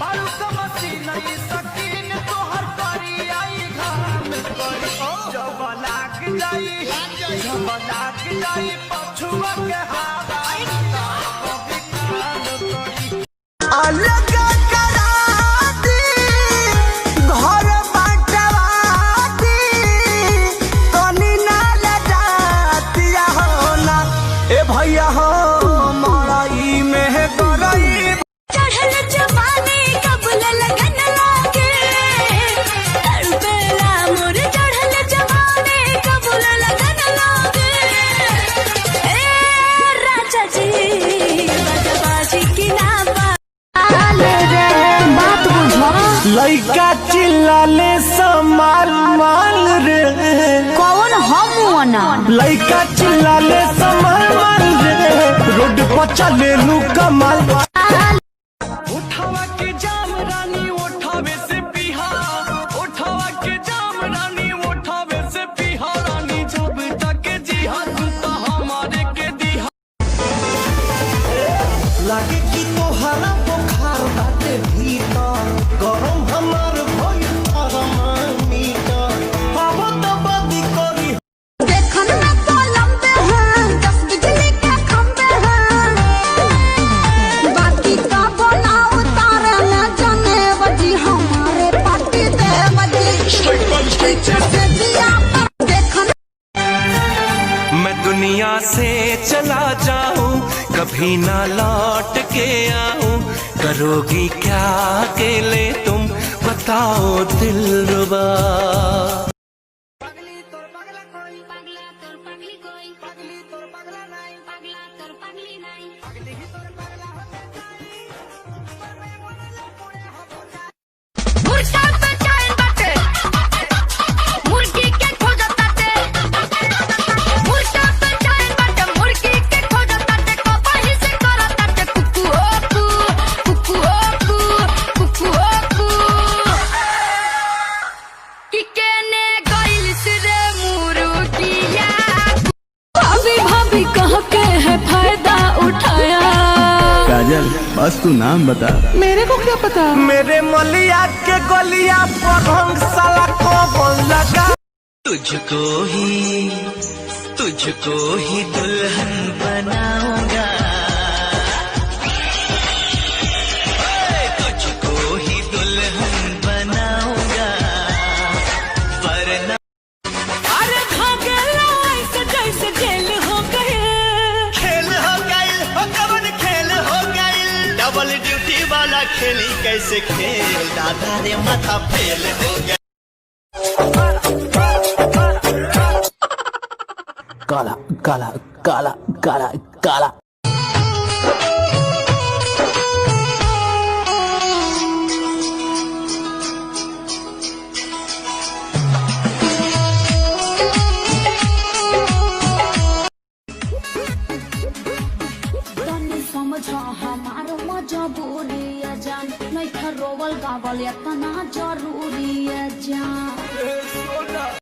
बालू का मशीन ये सकीन तो हर करी आई घाम करी जब लाग जाई पछुआ के हाथ कभी कान करी अलग करा दी घर बांटवा दी तनी ना लजातिया हो ना ए भैया हो मड़ई में गरई चढ़ल जवानी कबूल लगन लागे तड़पेला मोर चढ़ल जवानी कबूल लगन लागे ए राजा जी बजबाजी की ना बाले रे बात बुझो लइका चिल्लाले समाल माल रे कौन हम ना लइका चिल्लाले समाल माल रे रोड पर चले लू कमाल उठावा के जाम रानी उठावे से पीहा उठावा के जाम रानी उठावे से पीहा रानी जब तक जीहा तू तो हमारे के दिहा लागे कि तोहरा बुखार बाटे भीतर गरम हमार भइल थर्मामीटर अब तो बदी करी देखन में तो लंबे हैं 10 बिजली के खंबे हैं बाकी का बनाओ तारे में जाने बजी हमारे पार्टी दे बजी जैसे दिया पर देखन मैं दुनिया से चला जाऊं कभी ना लौट के आऊं करोगी क्या अकेले तुम बताओ दिलरुबा मुर्गा पे चाय बाटे मुर्गी के खोजताते मुर्गा पे चाय बाटे मुर्गी के खोजताते कपाही से करताते कुकु ओकु कुकु ओकु कुकु ओकु कि केने गइल रे मुर्गिया भाभी भाभी कह के है फायदा उठाया काजल बस तू नाम बता। मेरे को क्या पता मेरे मलिया के गलिया पर रंग साला को बोल लगा तुझको ही दुल्हन बनाऊंगा तुझको ही दुल्हन बनाऊंगा वरना अरे भागेला ऐसे जैसे जेल हो गए खेल हो गई हो कवन खेल हो गई डबल ड्यूटी वाला खेली कैसे खेल दादा रे माथा फेल हो गया काला काला काला काला काला तनी समझा हमारो मजबूरी है जान नहीं रोवल गावल इतना जरूरी है जान